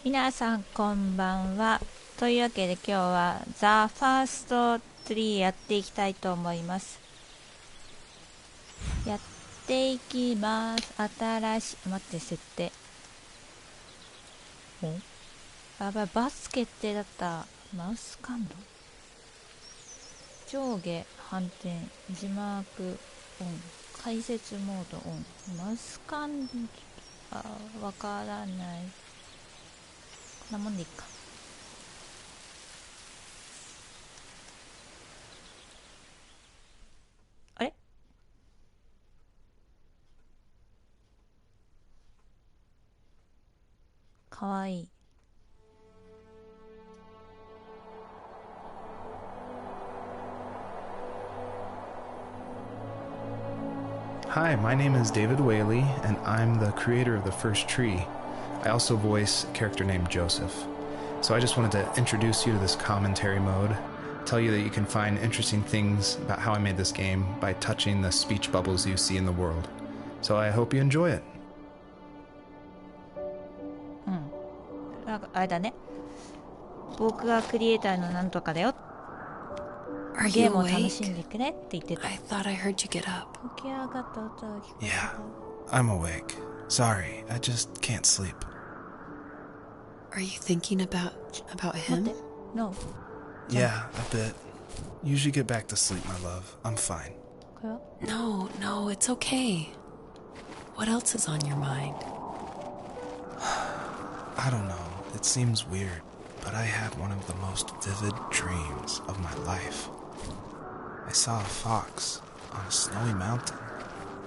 皆さんこんばんは。というわけで今日はザ・ファーストツリーやっていきたいと思います。やっていきます。新しい、待って、設定。やばい、バス決定だった。マウス感度上下反転、字幕オン、解説モードオン、マウス感度わからない。こんなもんでいいか。あれかわいい。Hi, my name is David Whaley, and I'm the creator of The First Tree. I also voice a character named Joseph. So I just wanted to introduce you to this commentary mode, tell you that you can find interesting things about how I made this game by touching the speech bubbles you see in the world. So I hope you enjoy it. なんかあれだね。僕がクリエイターのなんとかだよ。ゲームを楽しんでくれって言ってた。I thought I heard you get up. 起き上がった音が聞こえた。Yeah, I'm awake. Sorry, I just can't sleep. Are you thinking about him? No. Yeah, a bit. Usually get back to sleep, my love. I'm fine. これは No, it's okay. What else is on your mind? I don't know. It seems weird, but I had one of the most vivid dreams of my life. I saw a fox on a snowy mountain,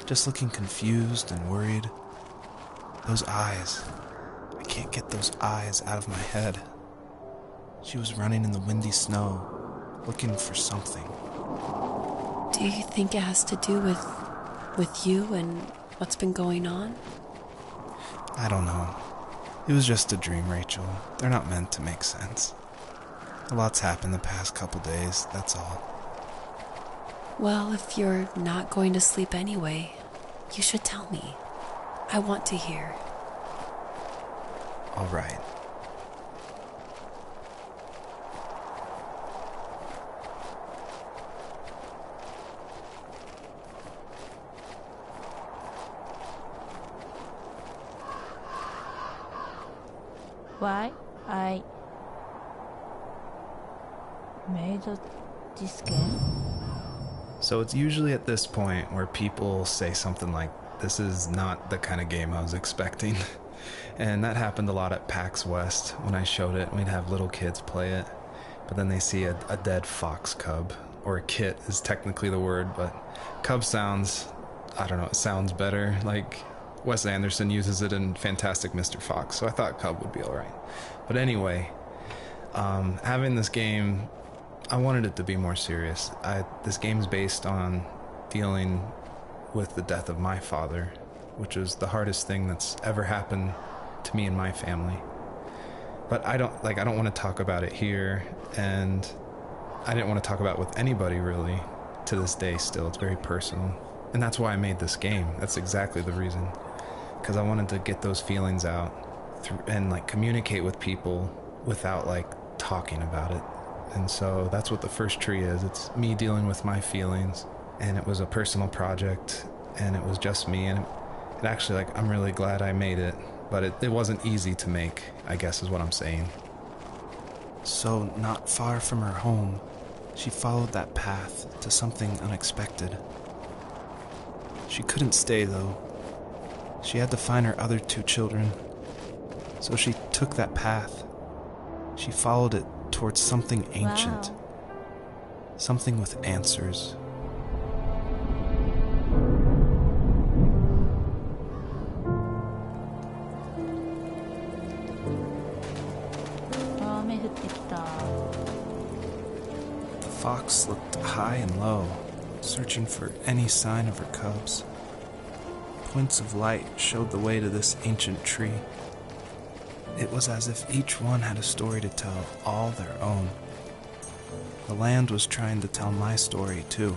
just looking confused and worried. Those eyes. I can't get those eyes out of my head. She was running in the windy snow, looking for something. Do you think it has to do with you and what's been going on? I don't know. It was just a dream, Rachel. They're not meant to make sense. A lot's happened the past couple days, that's all. Well, if you're not going to sleep anyway, you should tell me. I want to hear. All right. Why I made this game? So it's usually at this point where people say something like, this is not the kind of game I was expecting. And that happened a lot at PAX West. When I showed it, we'd have little kids play it, but then they see a dead fox cub, or a kit is technically the word, but cub sounds, I don't know, it sounds better. Like Wes Anderson uses it in Fantastic Mr. Fox, so I thought cub would be alright. But anyway, having this game, I wanted it to be more serious. This game's based on dealing with the death of my father, which was the hardest thing that's ever happened to me and my family. But I don't want to talk about it here, and I didn't want to talk about it with anybody really to this day still. It's very personal. And that's why I made this game. That's exactly the reason. Because I wanted to get those feelings out and communicate with people without talking about it. And so that's what The First Tree is. It's me dealing with my feelings, and it was a personal project, and it was just me, and it actually, I'm really glad I made it, but it wasn't easy to make, I guess is what I'm saying. So, not far from her home, she followed that path to something unexpected. She couldn't stay, though. She had to find her other two children. So she took that path. She followed it towards something ancient. Wow. Something with answers. The fox looked high and low, searching for any sign of her cubs. Points of light showed the way to this ancient tree. It was as if each one had a story to tell, all their own. The land was trying to tell my story, too.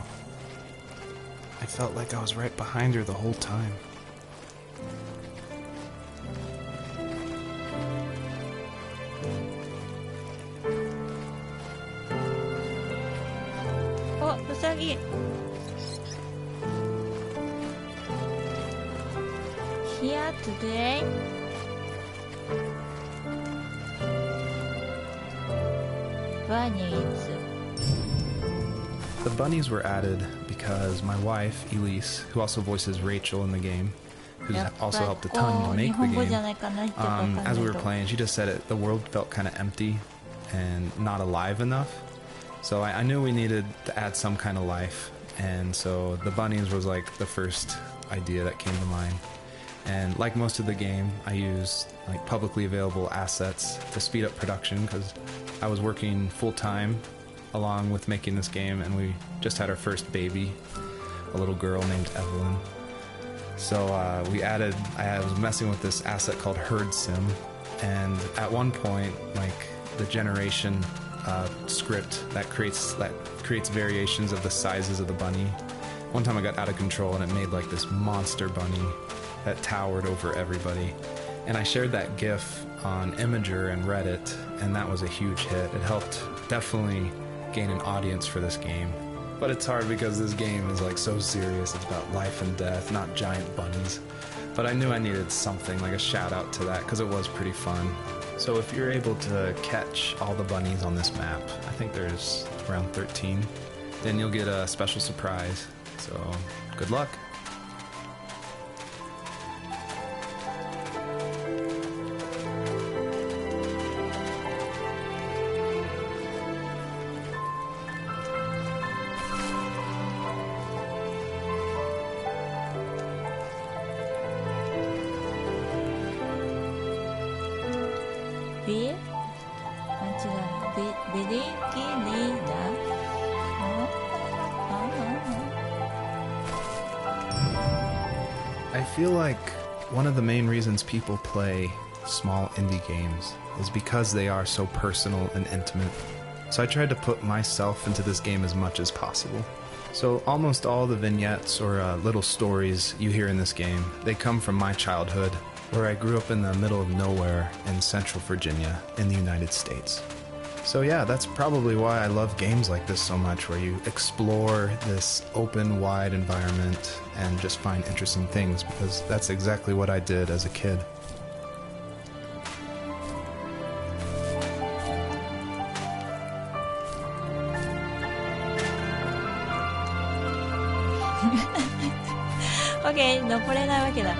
I felt like I was right behind her the whole time. うさぎ。Here today. Bunnies. The bunnies were added because my wife, Elise, who also voices Rachel in the game, who's also helped a ton to make the game, as we were playing, she just said the world felt kind of empty and not alive enough. So I knew we needed to add some kind of life, and so the bunnies was like the first idea that came to mind. And like most of the game, I used like publicly available assets to speed up production because I was working full-time along with making this game, and we just had our first baby, a little girl named Evelyn. So I was messing with this asset called Herd Sim, and at one point, like the generation script that creates variations of the sizes of the bunny. One time I got out of control and it made like this monster bunny that towered over everybody. And I shared that GIF on Imager and Reddit, and that was a huge hit. It helped definitely gain an audience for this game. But it's hard because this game is like so serious. It's about life and death, not giant bunnies. But I knew I needed something, like a shout out to that, because it was pretty fun. So if you're able to catch all the bunnies on this map, I think there's around 13, then you'll get a special surprise. So good luck. I feel like one of the main reasons people play small indie games is because they are so personal and intimate. So I tried to put myself into this game as much as possible. So almost all the vignettes or little stories you hear in this game, they come from my childhood, where I grew up in the middle of nowhere in Central Virginia in the United States. So yeah, that's probably why I love games like this so much, where you explore this open, wide environment and just find interesting things, because that's exactly what I did as a kid. OK、 登れないわけだ。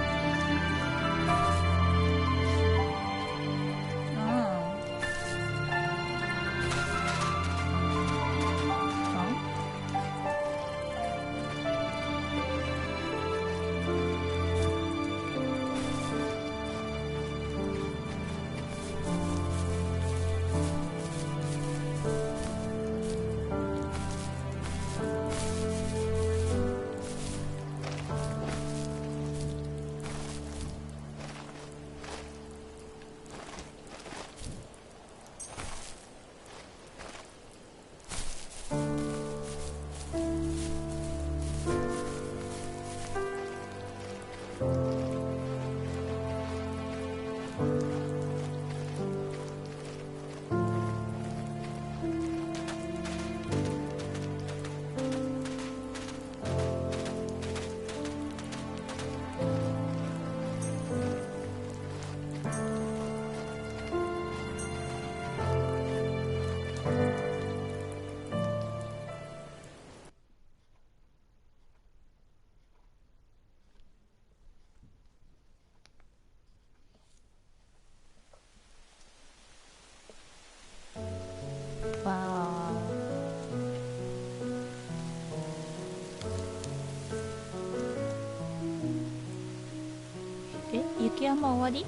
雪山終わり？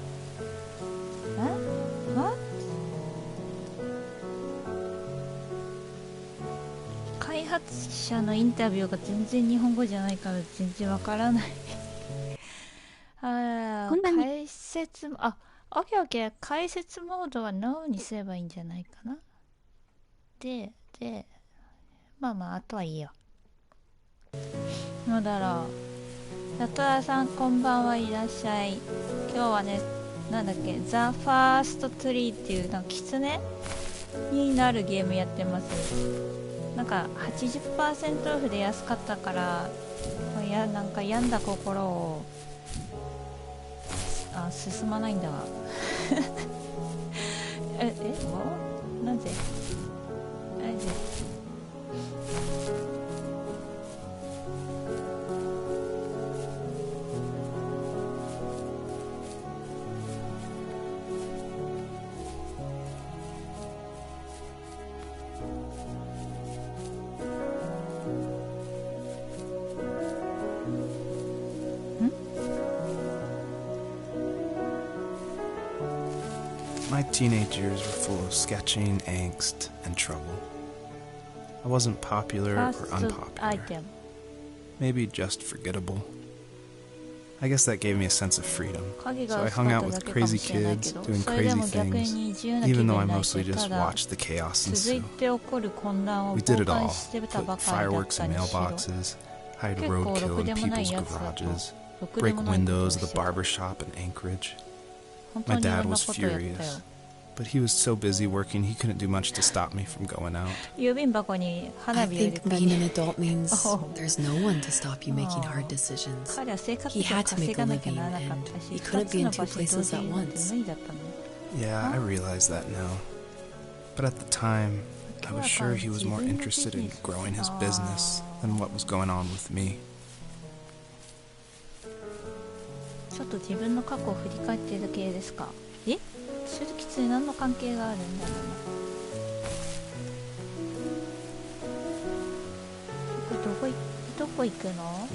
開発者のインタビューが全然日本語じゃないから全然わからない解説もオッケーオッケー、解説モードは NO にすればいいんじゃないかな。でまああとはいいよ。なんだろう、里田さんこんばんはいらっしゃい。今日はね、なんだっけ、ザ・ファースト・トリーっていうなんかキツネになるゲームやってます。なんか 80% オフで安かったから、なんか病んだ心を進まないんだわなぜMy teenage years were full of sketching, angst, and trouble. I wasn't popular or unpopular. Maybe just forgettable. I guess that gave me a sense of freedom. So I hung out with crazy kids, doing crazy things, even though I mostly just watched the chaos ensue. We did it all. Put fireworks in mailboxes, hide roadkill in people's garages, break windows of the barber shop in Anchorage. My dad was furious, but he was so busy working he couldn't do much to stop me from going out. I think being an adult means there's no one to stop you making hard decisions. He had to make a living, and he couldn't be in two places at once. Yeah, I realize that now. But at the time, I was sure he was more interested in growing his business than what was going on with me. ちょっと自分の過去を振り返っている系ですか。それとキツネ何の関係があるんだろうな。これどこ行くの？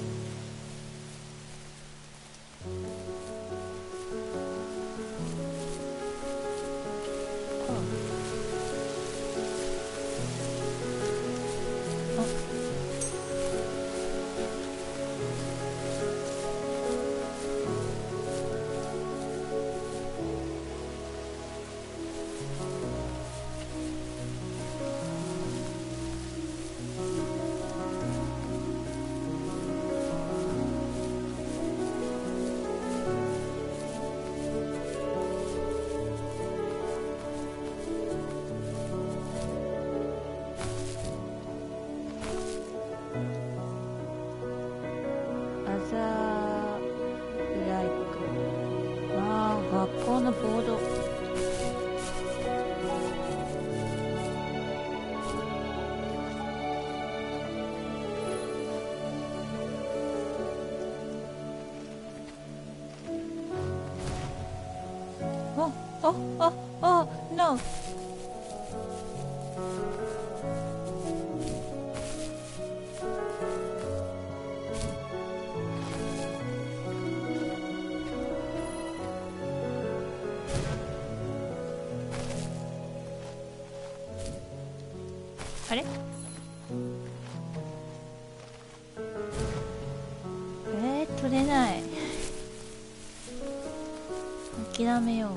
学校のボード。No。あれ？取れない。諦めよう。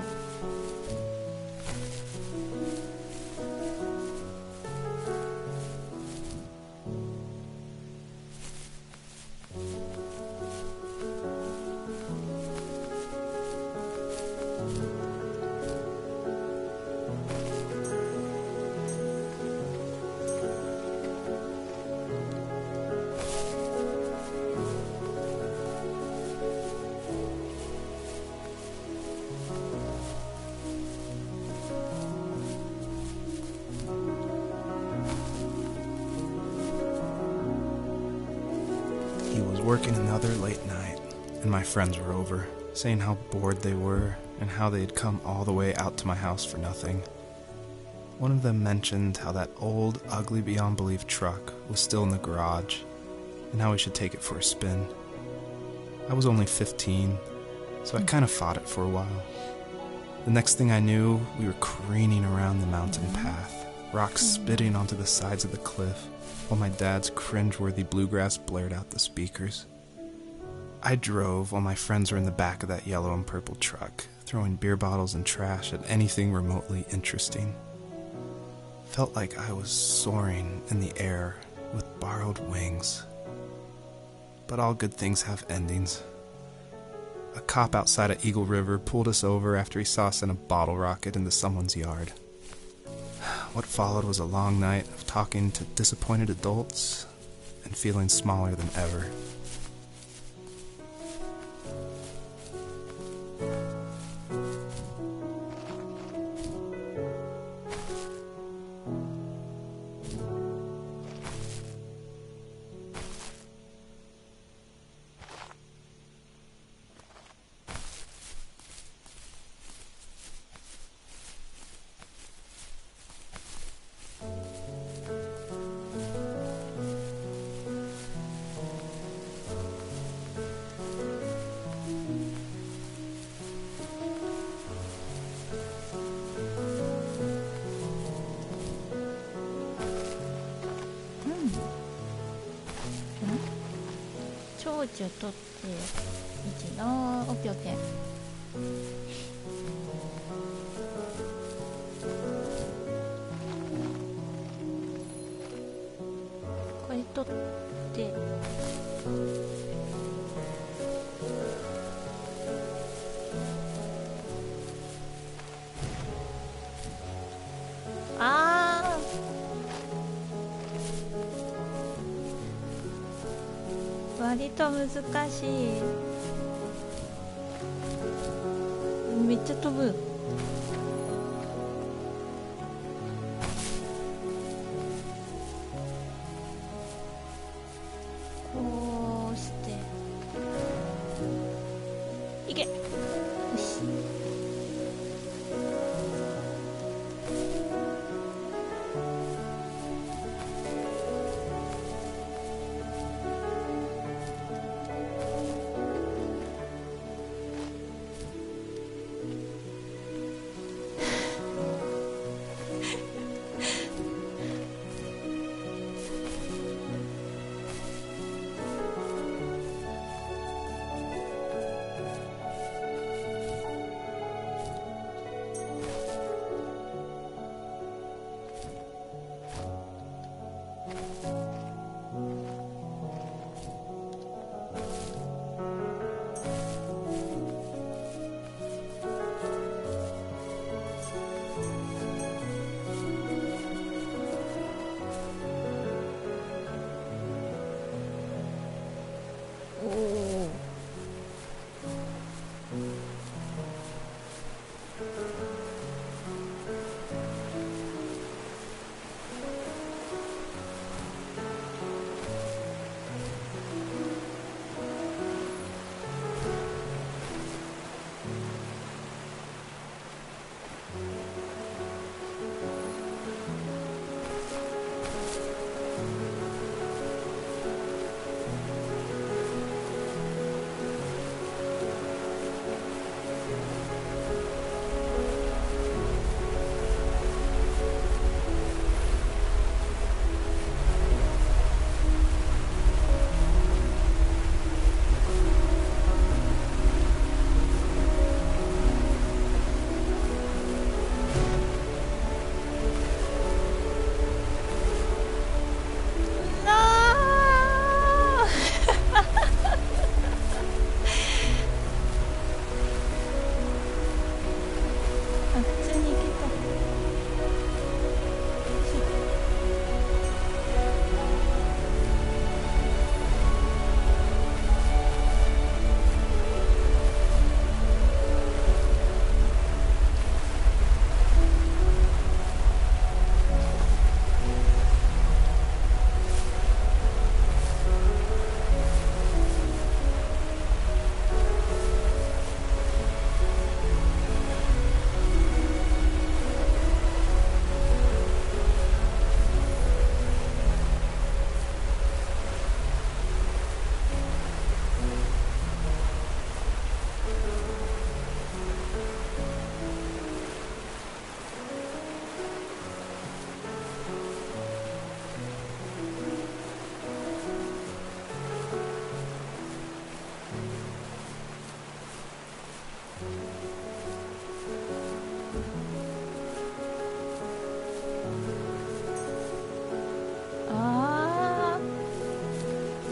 He was working another late night, and my friends were over, saying how bored they were and how they had come all the way out to my house for nothing. One of them mentioned how that old, ugly beyond belief truck was still in the garage, and how we should take it for a spin. I was only 15, so I kind of fought it for a while. The next thing I knew, we were careening around the mountain path, rocks spitting onto the sides of the cliff, while my dad's cringeworthy bluegrass blared out the speakers. I drove while my friends were in the back of that yellow and purple truck, throwing beer bottles and trash at anything remotely interesting. Felt like I was soaring in the air with borrowed wings. But all good things have endings. A cop outside of Eagle River pulled us over after he saw us in a bottle rocket into someone's yard. What followed was a long night of talking to disappointed adults and feeling smaller than ever.長寿取って1のオッケーオッケー。これ取って割と難しい。めっちゃ飛ぶ。こうしていけ。よし。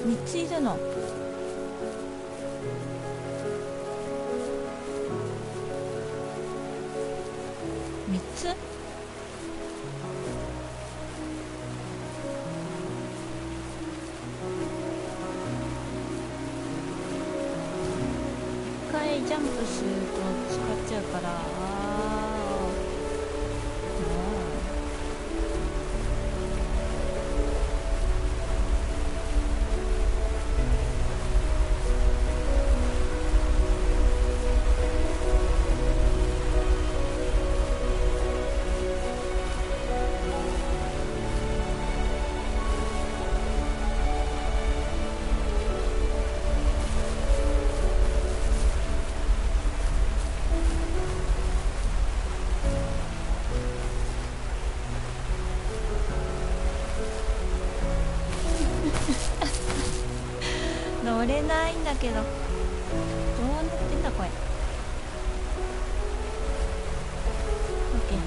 3ついるの。3つ回ジャンプすると使っちゃうから。乗れないんだけど、どうなってんだこれ。オッケー。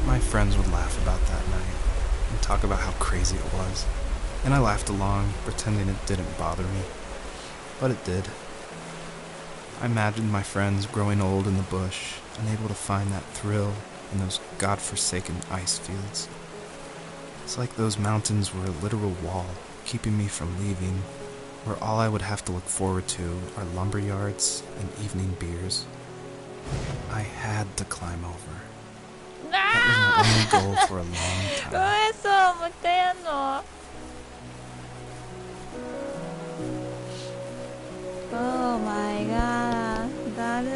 My friends would laugh about that night and talk about how crazy it was, and I laughed along, pretending it didn't bother me. But it did. I imagined my friends growing old in the bush, unable to find that thrill in those godforsaken ice fields. It's like those mountains were a literal wall, keeping me from leaving, where all I would have to look forward to are lumber yards and evening beers. I had to climb over. That was my only goal for a long time. そう、もう一回やんの。Oh my god、だる。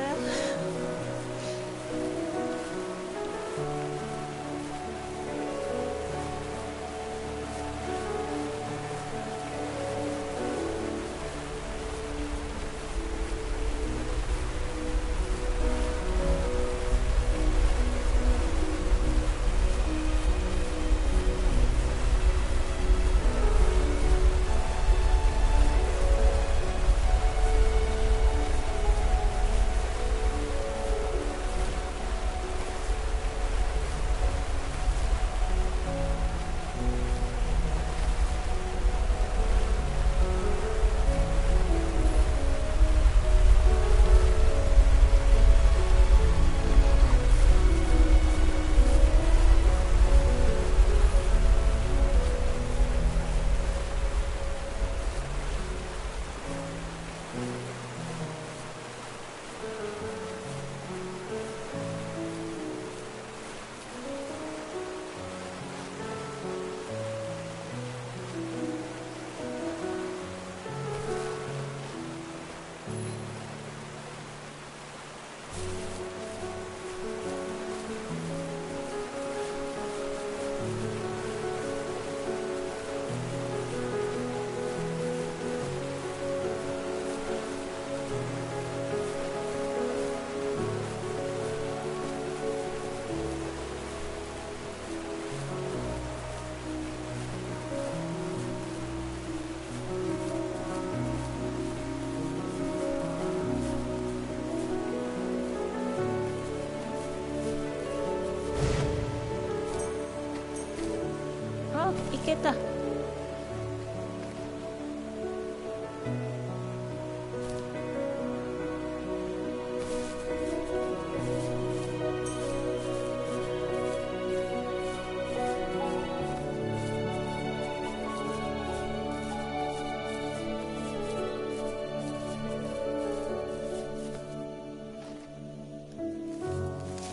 いけた。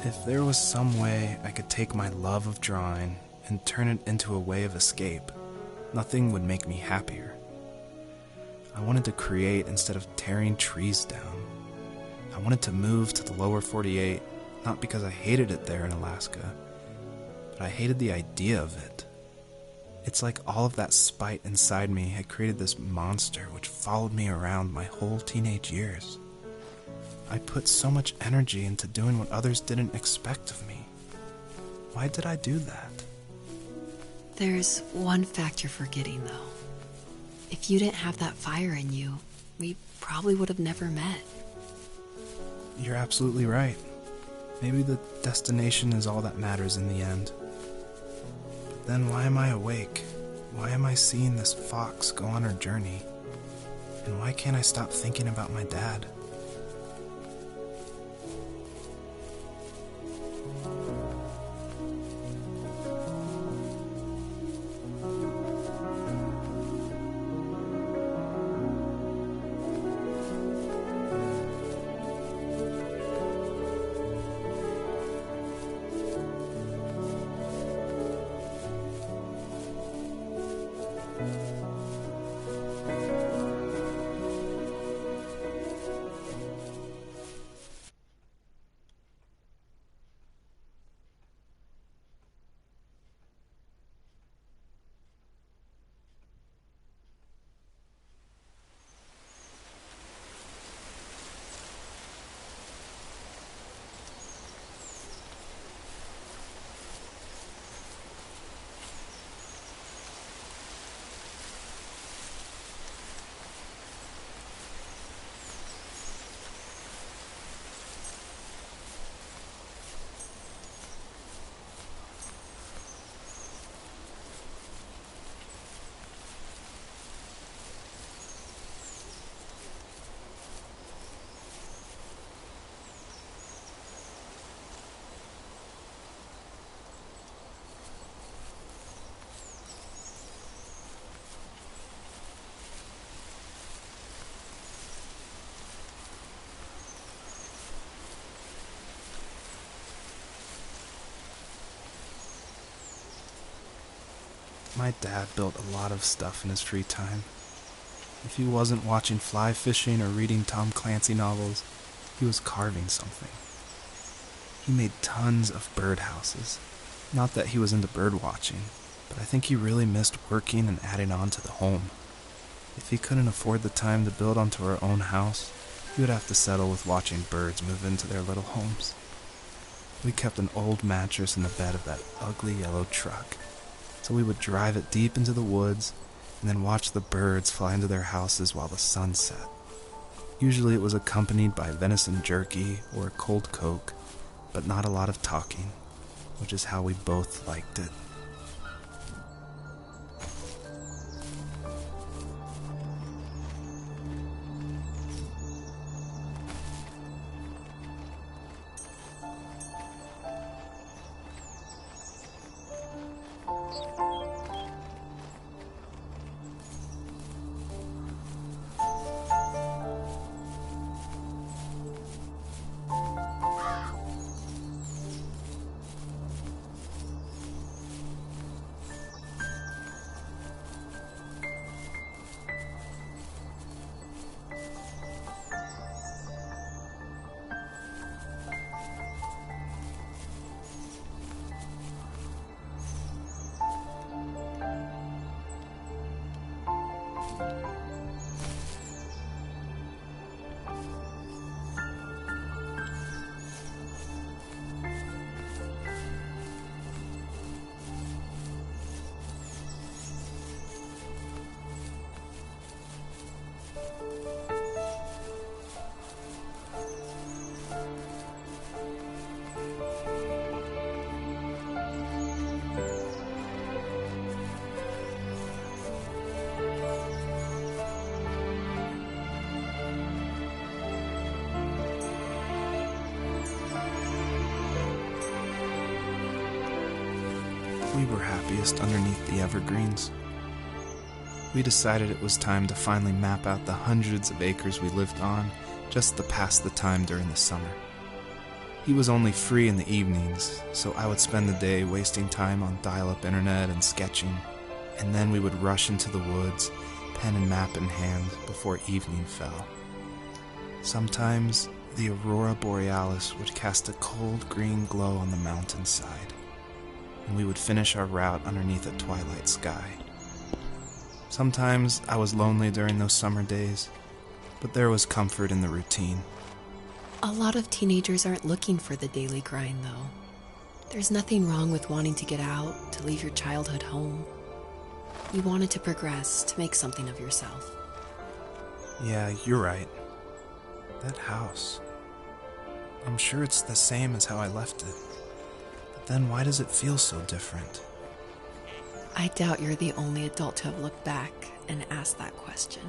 If there was some way I could take my love of drawing and turn it into a way of escape, Nothing would make me happier. I wanted to create instead of tearing trees down. I wanted to move to the lower 48, not because I hated it there in Alaska, but I hated the idea of it. It's like all of that spite inside me had created this monster which followed me around my whole teenage years. I put so much energy into doing what others didn't expect of me. Why did I do that? There's one fact you're forgetting, though. If you didn't have that fire in you, we probably would have never met. You're absolutely right. Maybe the destination is all that matters in the end. But then why am I awake? Why am I seeing this fox go on her journey? And why can't I stop thinking about my dad? My dad built a lot of stuff in his free time. If he wasn't watching fly fishing or reading Tom Clancy novels, he was carving something. He made tons of birdhouses. Not that he was into bird watching, but I think he really missed working and adding on to the home. If he couldn't afford the time to build onto our own house, he would have to settle with watching birds move into their little homes. We kept an old mattress in the bed of that ugly yellow truck, so we would drive it deep into the woods and then watch the birds fly into their houses while the sun set. Usually it was accompanied by venison jerky or a cold Coke, but not a lot of talking, which is how we both liked it. We were happiest underneath the evergreens. We decided it was time to finally map out the hundreds of acres we lived on just to pass the time during the summer. He was only free in the evenings, so I would spend the day wasting time on dial-up internet and sketching, and then we would rush into the woods, pen and map in hand, before evening fell. Sometimes the aurora borealis would cast a cold green glow on the mountainside, and we would finish our route underneath a twilight sky. Sometimes I was lonely during those summer days, but there was comfort in the routine. A lot of teenagers aren't looking for the daily grind, though. There's nothing wrong with wanting to get out, to leave your childhood home. You wanted to progress, to make something of yourself. Yeah, you're right. That house. I'm sure it's the same as how I left it. But then why does it feel so different? I doubt you're the only adult to have looked back and asked that question.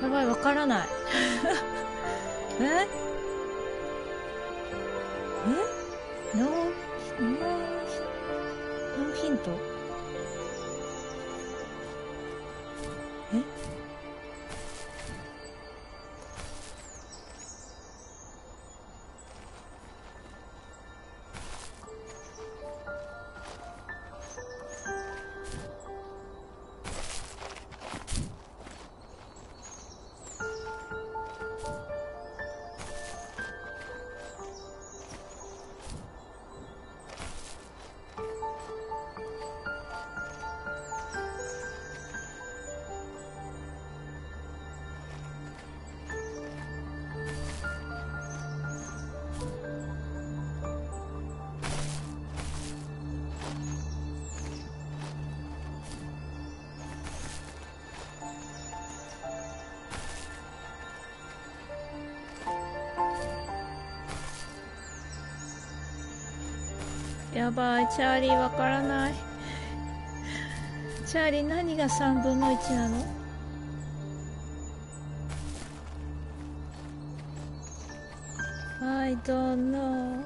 やばい、わからない。えノーヒント。やばい、チャーリーわからない。チャーリー、何が3分の1なの？ I don't know.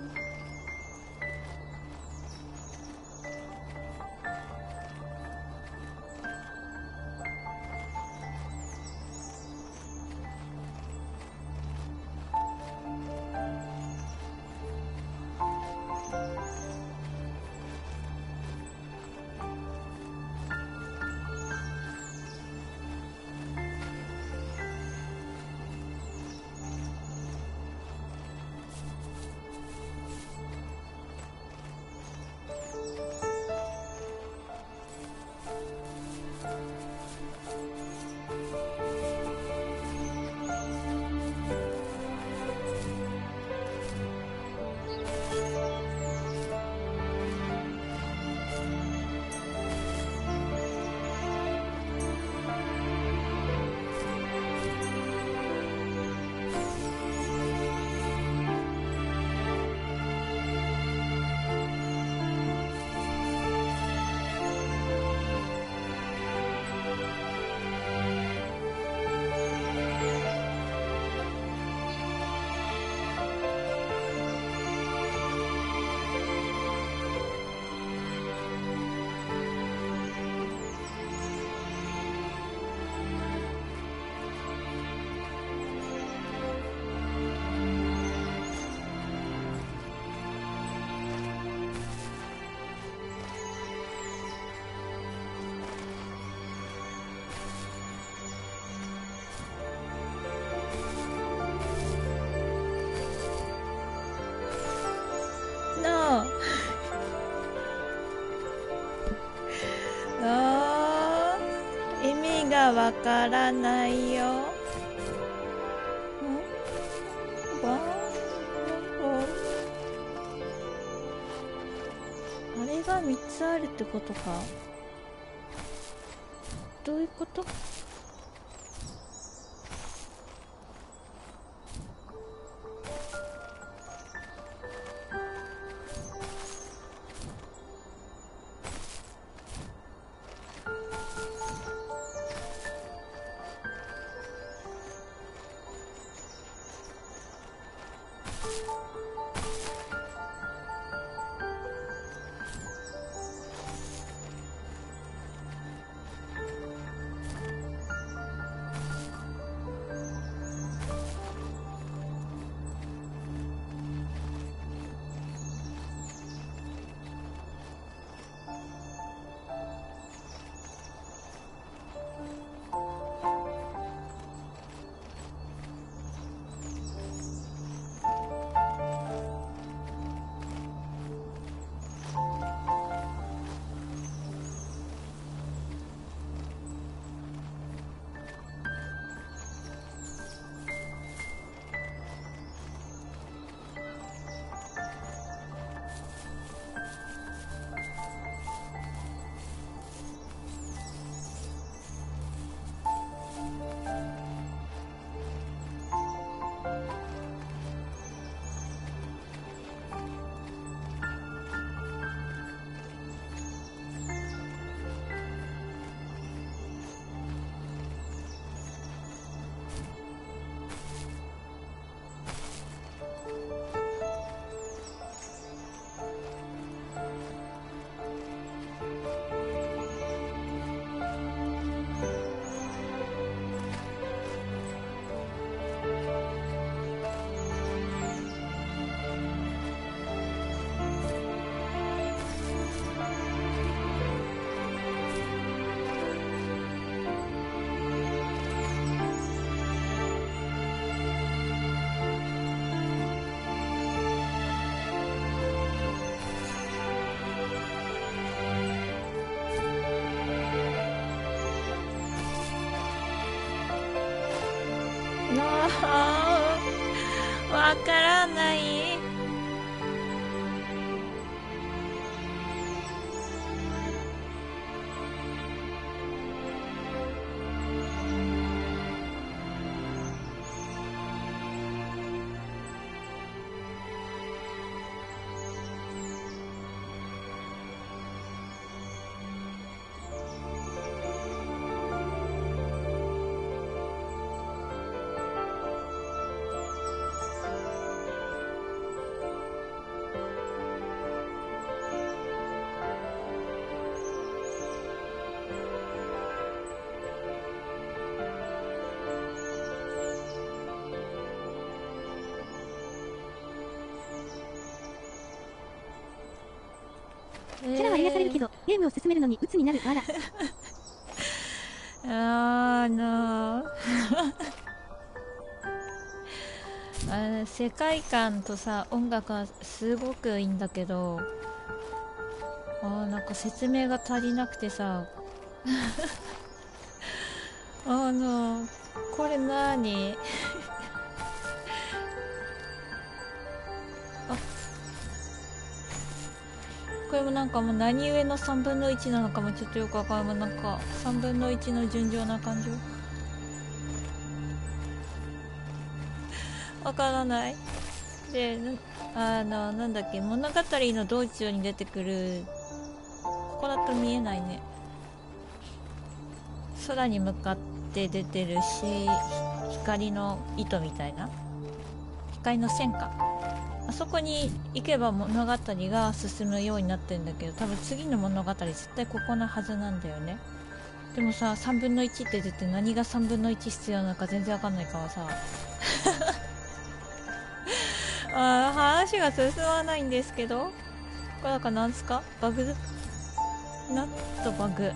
意味がわからないよ。あれが3つあるってことか。どういうこと？わからない。キャラは癒されるけど、ゲームを進めるのに鬱になる。あら世界観とさ音楽はすごくいいんだけど、なんか説明が足りなくてさこれ何これもなんかもう何故の3分の1なのかもちょっとよくわかんない。なんか3分の1の純情な感情わからない。で、なんだっけ、物語の道中に出てくる、ここだと見えないね。空に向かって出てるし、光の糸みたいな、光の線か、あそこに行けば物語が進むようになってるんだけど、多分次の物語絶対ここなはずなんだよね。でもさ、3分の1って出て何が3分の1必要なのか全然わかんないからさ話が進まないんですけど、これなんかなんすか、バグなんとバグ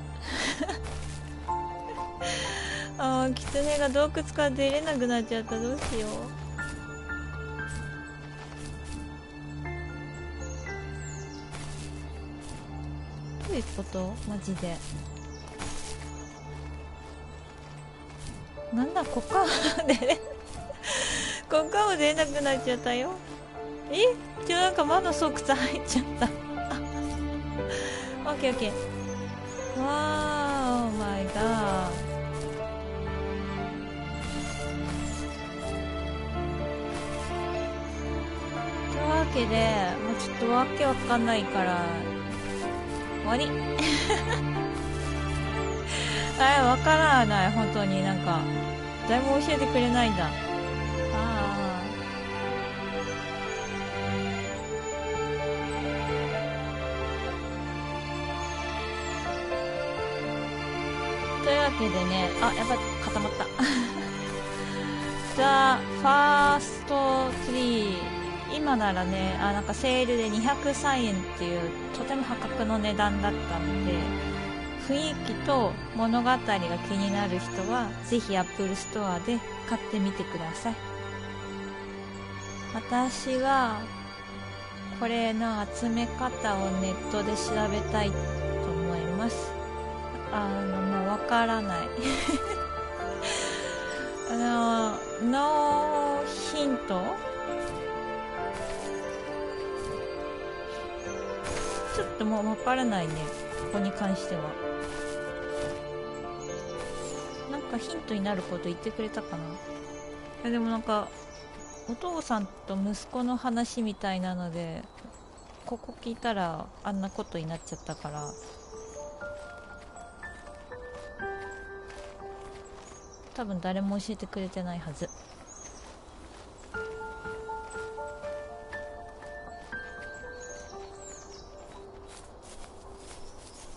キツネが洞窟から出れなくなっちゃった。どうしよう。どういうこと、マジで。なんだ、ここから出れここからも出れなくなっちゃったよ。なんか窓巣窟入っちゃったオッケーオッケー。わー、オーマイガー。というわけで、もうちょっとわけわかんないから終わりわからない、本当に。なんか誰も教えてくれないんだ。というわけでね、やばい、固まったザ・ファーストツリー、今ならね、なんかセールで203円っていうとても破格の値段だったので、雰囲気と物語が気になる人はぜひ Apple ストアで買ってみてください。私はこれの集め方をネットで調べたいと思います。もうわからないノーヒント、ちょっともうわからないね、ここに関しては。なんかヒントになること言ってくれたかな。でもなんかお父さんと息子の話みたいなので、ここ聞いたらあんなことになっちゃったから、多分誰も教えてくれてないはず。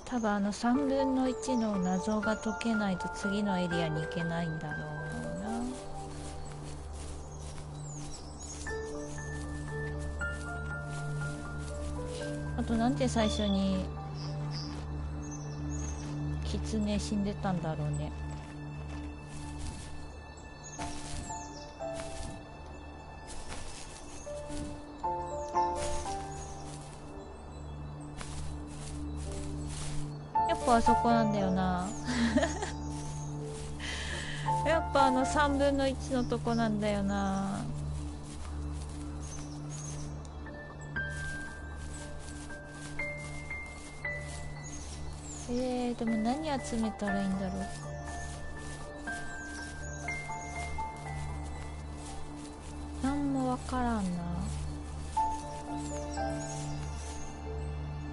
多分3分の1の謎が解けないと次のエリアに行けないんだろうな。あとなんで最初にキツネ死んでたんだろうね。やっぱあそこなんだよなやっぱ3分の1のとこなんだよな。でも何集めたらいいんだろう。なんもわからんな。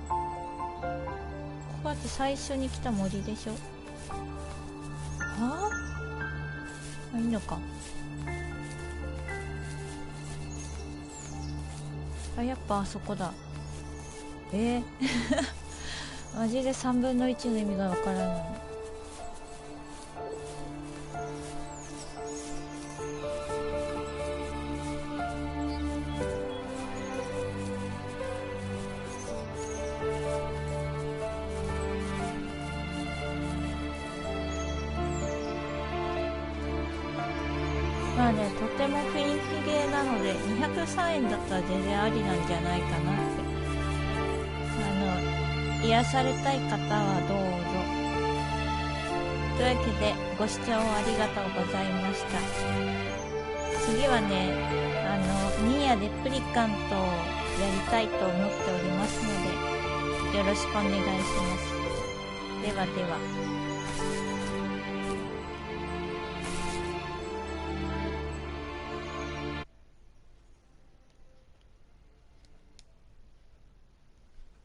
ここだって最初に来た森でしょ。いいのか。やっぱあそこだ。マジで3分の1の意味がわからない。まあね、とても雰囲気ゲーなので203円だったら全然ありなんじゃないかなって。癒されたい方はどうぞ。というわけでご視聴ありがとうございました。次はね、ニーヤレプリカントをやりたいと思っておりますのでよろしくお願いします。ではでは。